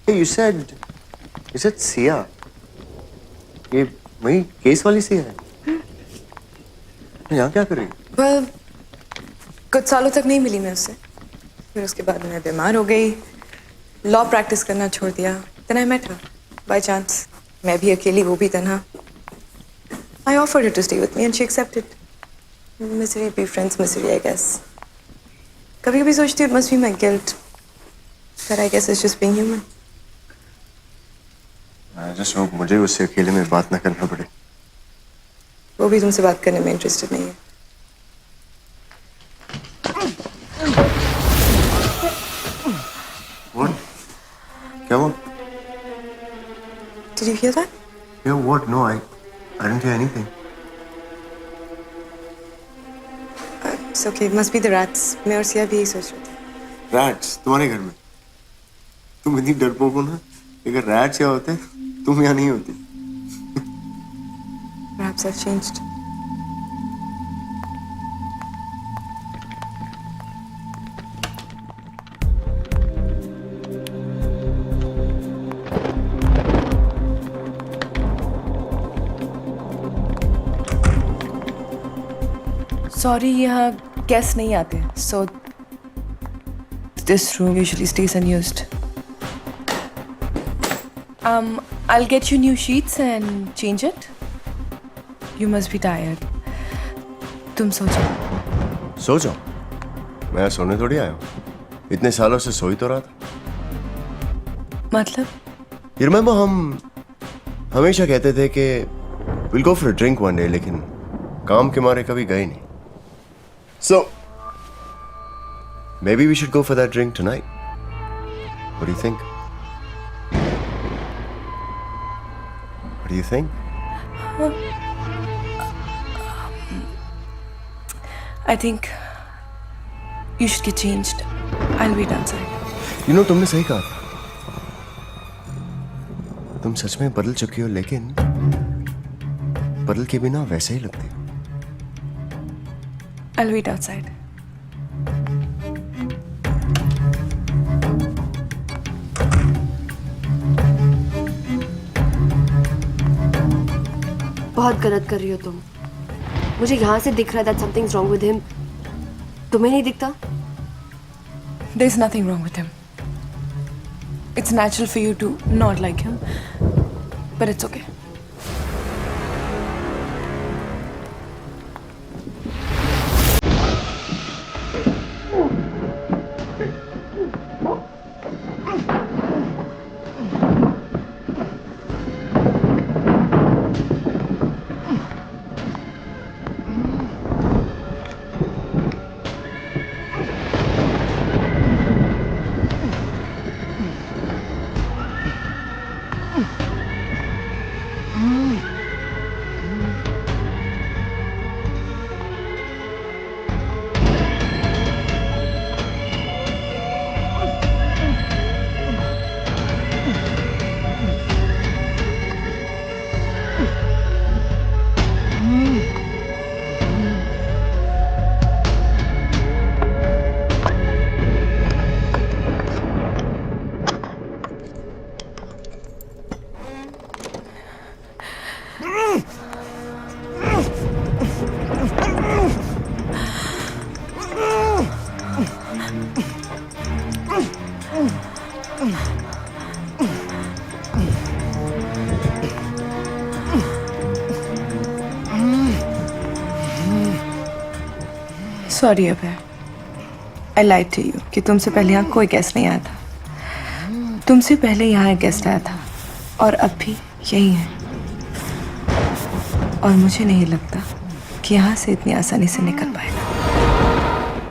Hey, you said Siya. ये वही case वाली सिया है. यहाँ क्या कर रही है? Well, कुछ सालों तक नहीं मिली मैं उससे. फिर उसके बाद मैं बीमार हो गई. लॉ प्रैक्टिस करना छोड़ दिया. Then I met her by chance. मैं भी अकेली, वो भी तन्हा. I offered her to stay with me and she accepted. Misery be friends misery, I guess. कभी-कभी सोचती हूँ it must be my guilt. But I guess it's just being human. I just hope मुझे उससे अकेले में बात ना करना पड़े. वो भी तुमसे बात करने में इंटरेस्टेड नहीं है. What? क्या हुआ? Did you hear that? Yeah, what? No, I didn't hear anything. It's okay. It must be the rats. मैं और सिया भी यही सोच रहे थे. Rats तुम्हारे घर में? तुम इतनी डरपोक हो ना? अगर rats यहाँ होते, तुम यहाँ नहीं होती. Perhaps I've changed. Sorry, यहाँ guests नहीं आते. So this room usually stays unused. I'll get you new sheets and change it. You must be tired. तुम सो जाओ. सो जाओ. मैं सोने थोड़ी आया हूँ. इतने सालों से सो ही तो रहा था. मतलब? You remember हम हमेशा कहते थे कि we'll go for a drink one day, लेकिन काम के मारे कभी गए नहीं. So maybe we should go for that drink tonight. What do you think? What do you think? I think you should get changed. I'll wait outside. You know, तुमने सही कहा. तुम सच में बदल चुकी हो, लेकिन बदल के बिना वैसे ही लगती हो. I'll wait outside. बहुत गलत कर रही हो तुम. मुझे यहाँ से दिख रहा है that something's wrong with him. तुम्हें नहीं दिखता? There's nothing wrong with him. It's natural for you to not like him, but it's okay. Sorry Abhay. I lied to you कि तुमसे पहले यहाँ कोई गेस्ट नहीं आया था. तुमसे पहले यहाँ एक गेस्ट आया था और अब भी यही है. और मुझे नहीं लगता कि यहाँ से इतनी आसानी से निकल पाएगा.